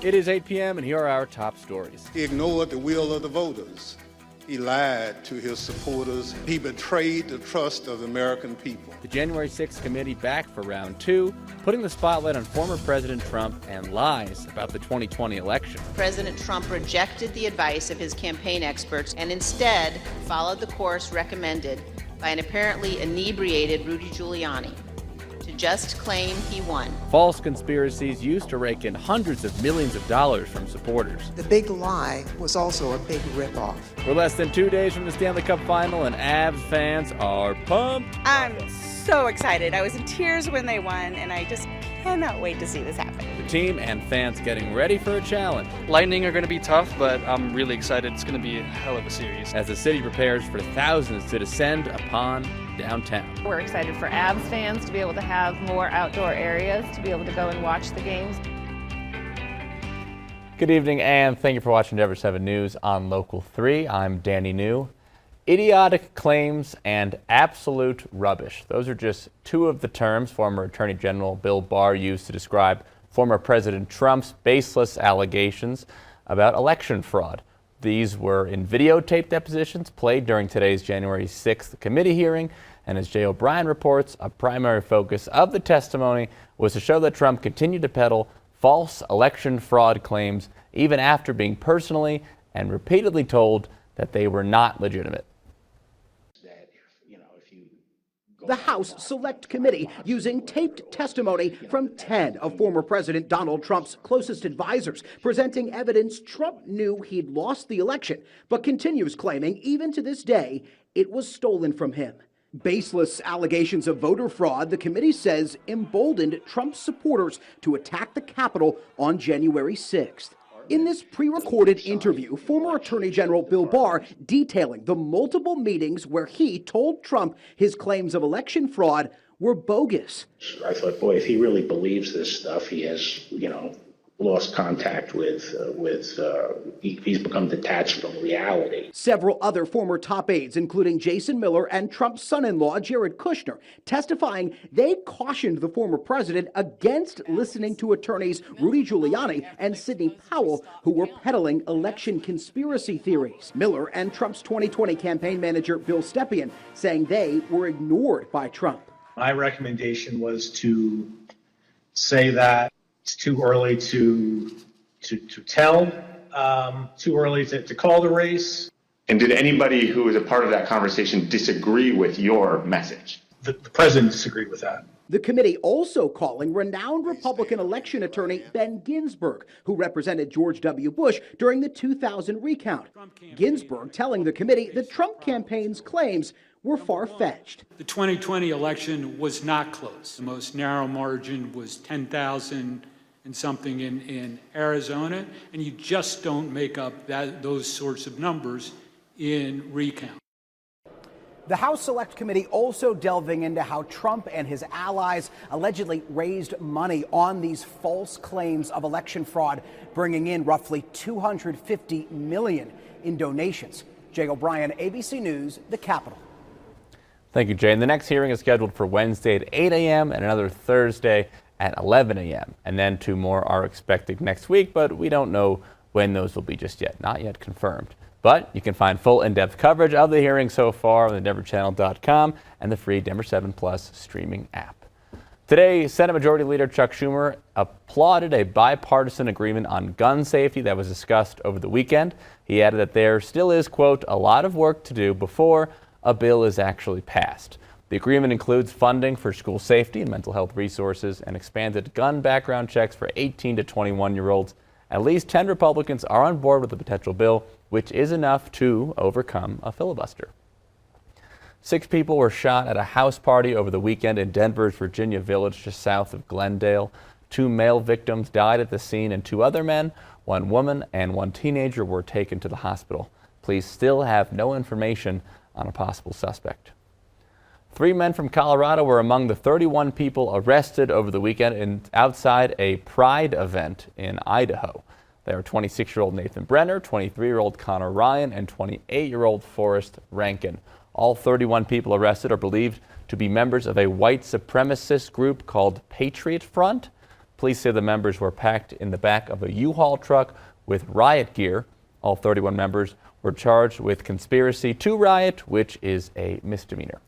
It is 8 p.m. and here are our top stories. He ignored the will of the voters. He lied to his supporters. He betrayed the trust of the American people. The January 6th committee back for round 2, putting the spotlight on former President Trump and lies about the 2020 election. President Trump rejected the advice of his campaign experts and instead followed the course recommended by an apparently inebriated Rudy Giuliani to just claim he won. False conspiracies used to rake in hundreds of millions of dollars from supporters. The big lie was also a big ripoff. We're less than 2 days from the Stanley Cup final and Avs fans are pumped. I'm so excited. I was in tears when they won, and I just cannot wait to see this happen. The team and fans getting ready for a challenge. Lightning are going to be tough, but I'm really excited. It's going to be a hell of a series. As the city prepares for thousands to descend upon downtown. We're excited for Avs fans to be able to have more outdoor areas to be able to go and watch the games. Good evening and thank you for watching Denver 7 News on Local 3. I'm Danny New. Idiotic claims and absolute rubbish. Those are just two of the terms former Attorney General Bill Barr used to describe former President Trump's baseless allegations about election fraud. These were in videotaped depositions played during today's January 6th committee hearing, and as Jay O'Brien reports, a primary focus of the testimony was to show that Trump continued to peddle false election fraud claims even after being personally and repeatedly told that they were not legitimate. The House Select Committee using taped testimony from 10 of former President Donald Trump's closest advisors, presenting evidence Trump knew he'd lost the election, but continues claiming even to this day it was stolen from him. Baseless allegations of voter fraud, the committee says, emboldened Trump's supporters to attack the Capitol on January 6th. In this pre-recorded interview, former Attorney General Bill Barr detailing the multiple meetings where he told Trump his claims of election fraud were bogus. I thought, boy, if he really believes this stuff, he has, lost contact with he's become detached from reality. Several other former top aides, including Jason Miller and Trump's son-in-law, Jared Kushner, testifying they cautioned the former president against listening to attorneys Rudy Giuliani and Sidney Powell, who were peddling election conspiracy theories. Miller and Trump's 2020 campaign manager, Bill Stepien, saying they were ignored by Trump. My recommendation was to say that it's too early to tell, too early to call the race. And did anybody who was a part of that conversation disagree with your message? The president disagreed with that. The committee also calling renowned Republican election attorney Ben Ginsburg, who represented George W. Bush during the 2000 recount. Ginsburg telling the committee the Trump campaign's claims were far-fetched. The 2020 election was not close. The most narrow margin was 10,000 and something in Arizona, and you just don't make up those sorts of numbers in recount. The House Select Committee also delving into how Trump and his allies allegedly raised money on these false claims of election fraud, bringing in roughly $250 million in donations. Jay O'Brien, ABC News, the Capitol. Thank you, Jay. And the next hearing is scheduled for Wednesday at 8 a.m. and another Thursday at 11 a.m. And then two more are expected next week, but we don't know when those will be just yet. Not yet confirmed. But you can find full in-depth coverage of the hearing so far on the DenverChannel.com and the free Denver 7 Plus streaming app. Today, Senate Majority Leader Chuck Schumer applauded a bipartisan agreement on gun safety that was discussed over the weekend. He added that there still is, quote, a lot of work to do before a bill is actually passed. The agreement includes funding for school safety and mental health resources and expanded gun background checks for 18 to 21-year-olds. At least 10 Republicans are on board with the potential bill, which is enough to overcome a filibuster. 6 people were shot at a house party over the weekend in Denver's Virginia Village, just south of Glendale. 2 male victims died at the scene and 2 other men, 1 woman and 1 teenager, were taken to the hospital. Police still have no information on a possible suspect. 3 men from Colorado were among the 31 people arrested over the weekend outside a Pride event in Idaho. They are 26-year-old Nathan Brenner, 23-year-old Connor Ryan, and 28-year-old Forrest Rankin. All 31 people arrested are believed to be members of a white supremacist group called Patriot Front. Police say the members were packed in the back of a U-Haul truck with riot gear. All 31 members were charged with conspiracy to riot, which is a misdemeanor.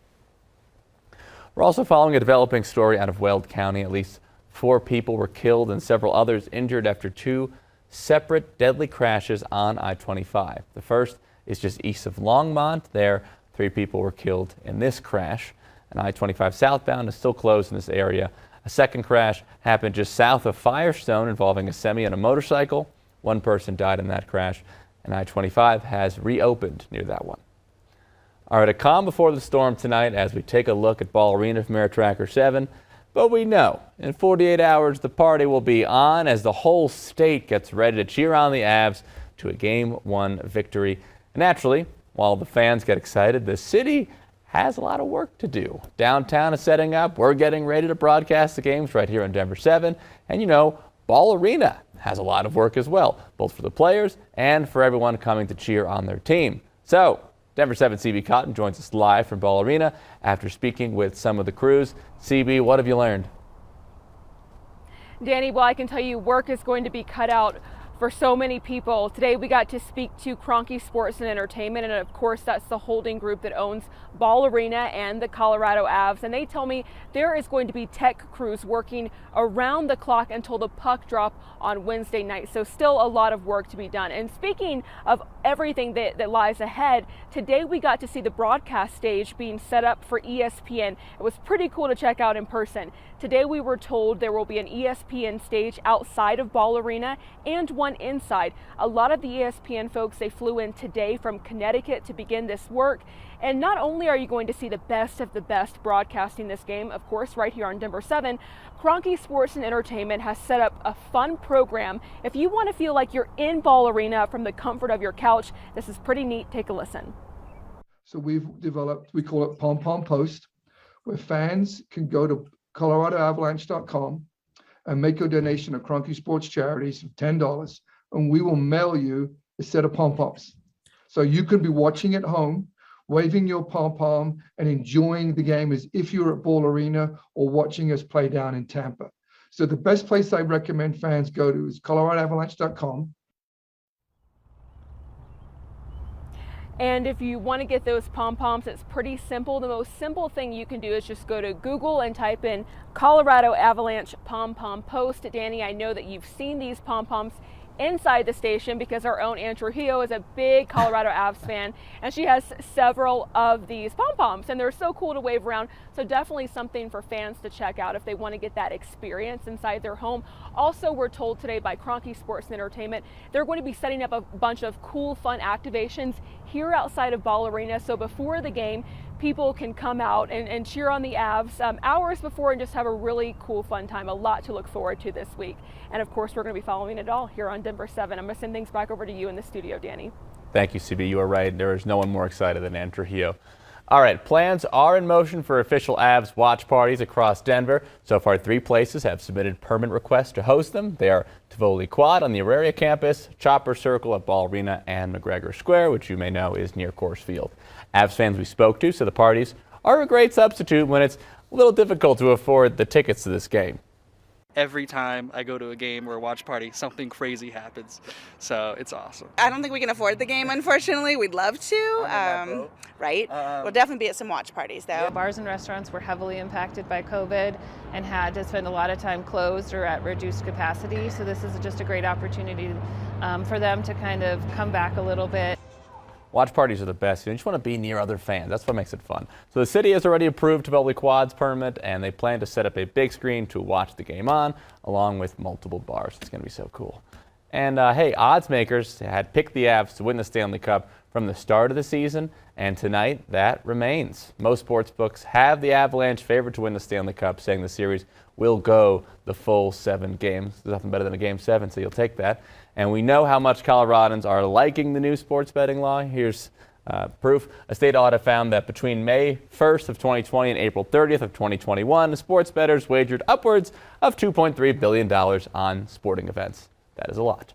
We're also following a developing story out of Weld County. At least 4 people were killed and several others injured after 2 separate deadly crashes on I-25. The first is just east of Longmont. There, 3 people were killed in this crash. And I-25 southbound is still closed in this area. A second crash happened just south of Firestone involving a semi and a motorcycle. 1 person died in that crash, and I-25 has reopened near that one. All right, a calm before the storm tonight as we take a look at Ball Arena from Air Tracker 7. But we know in 48 hours the party will be on as the whole state gets ready to cheer on the Avs to a Game 1 victory. And naturally, while the fans get excited, the city has a lot of work to do. Downtown is setting up. We're getting ready to broadcast the games right here on Denver 7. And you know, Ball Arena has a lot of work as well, both for the players and for everyone coming to cheer on their team. So, Denver 7 CB Cotton joins us live from Ball Arena after speaking with some of the crews. CB, what have you learned? Danny, well, I can tell you work is going to be cut out for so many people. Today we got to speak to Kroenke Sports and Entertainment, and of course that's the holding group that owns Ball Arena and the Colorado Avs, and they tell me there is going to be tech crews working around the clock until the puck drop on Wednesday night. So still a lot of work to be done. And speaking of everything that lies ahead, today we got to see the broadcast stage being set up for ESPN. It was pretty cool to check out in person. Today we were told there will be an ESPN stage outside of Ball Arena and one inside. A lot of the ESPN folks, they flew in today from Connecticut to begin this work. And not only are you going to see the best of the best broadcasting this game, of course, right here on Denver 7, Kroenke Sports and Entertainment has set up a fun program. If you want to feel like you're in Ball Arena from the comfort of your couch, this is pretty neat. Take a listen. So we've developed, we call it Pom Pom Post, where fans can go to coloradoavalanche.com and make a donation to Kroenke Sports Charities of $10, and we will mail you a set of pom-poms. So you can be watching at home, waving your pom-pom and enjoying the game as if you're at Ball Arena or watching us play down in Tampa. So the best place I recommend fans go to is coloradoavalanche.com. And if you want to get those pom-poms, it's pretty simple. The most simple thing you can do is just go to Google and type in Colorado Avalanche Pom-Pom Post. Danny, I know that you've seen these pom-poms inside the station because our own Ann Trujillo is a big Colorado Avs fan, and she has several of these pom-poms, and they're so cool to wave around. So definitely something for fans to check out if they want to get that experience inside their home. Also, we're told today by Kroenke Sports and Entertainment, they're going to be setting up a bunch of cool, fun activations here outside of Ball Arena. So before the game, people can come out and cheer on the Avs hours before and just have a really cool, fun time. A lot to look forward to this week. And of course, we're going to be following it all here on Denver 7. I'm going to send things back over to you in the studio, Danny. Thank you, CB. You are right. There is no one more excited than Ann Trujillo. All right, plans are in motion for official Avs watch parties across Denver. So far, 3 places have submitted permit requests to host them. They are Tivoli Quad on the Auraria campus, Chopper Circle at Ball Arena, and McGregor Square, which you may know is near Coors Field. Avs fans we spoke to said the parties are a great substitute when it's a little difficult to afford the tickets to this game. Every time I go to a game or a watch party, something crazy happens. So it's awesome. I don't think we can afford the game, unfortunately. We'd love to, right? We'll definitely be at some watch parties, though. Bars and restaurants were heavily impacted by COVID and had to spend a lot of time closed or at reduced capacity. So this is just a great opportunity for them to kind of come back a little bit. Watch parties are the best. You just want to be near other fans. That's what makes it fun. So the city has already approved Tivoli Quad's permit, and they plan to set up a big screen to watch the game on, along with multiple bars. It's going to be so cool. And hey, odds makers had picked the Avs to win the Stanley Cup from the start of the season, and tonight that remains. Most sports books have the Avalanche favored to win the Stanley Cup, saying the series will go the full 7 games. There's nothing better than a game 7, so you'll take that. And we know how much Coloradans are liking the new sports betting law. Here's proof. A state audit found that between May 1st of 2020 and April 30th of 2021, the sports bettors wagered upwards of $2.3 billion on sporting events. That is a lot.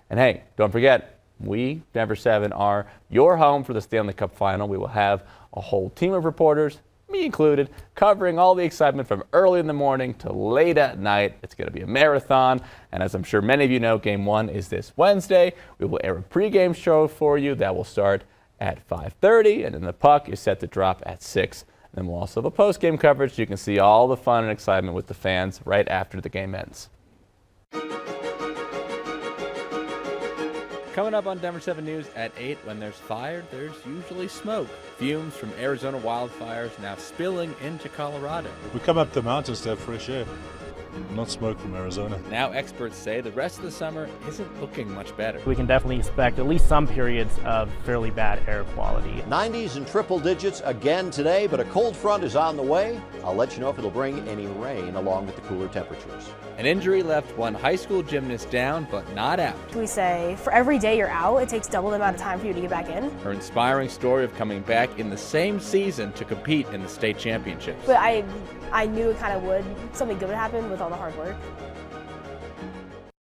And hey, don't forget, we, Denver 7, are your home for the Stanley Cup Final. We will have a whole team of reporters me included, covering all the excitement from early in the morning to late at night. It's going to be a marathon, and as I'm sure many of you know, Game 1 is this Wednesday. We will air a pregame show for you that will start at 5:30, and then the puck is set to drop at 6. And then we'll also have a postgame coverage so you can see all the fun and excitement with the fans right after the game ends. Coming up on Denver 7 News at 8, when there's fire, there's usually smoke. Fumes from Arizona wildfires now spilling into Colorado. We come up the mountains to have fresh air, not smoke from Arizona. Now experts say the rest of the summer isn't looking much better. We can definitely expect at least some periods of fairly bad air quality. 90s and triple digits again today, but a cold front is on the way. I'll let you know if it'll bring any rain along with the cooler temperatures. An injury left one high school gymnast down, but not out. We say for every day you're out, it takes double the amount of time for you to get back in. Her inspiring story of coming back in the same season to compete in the state championships. But I knew it kind of would. Something good would happen with all the hard work.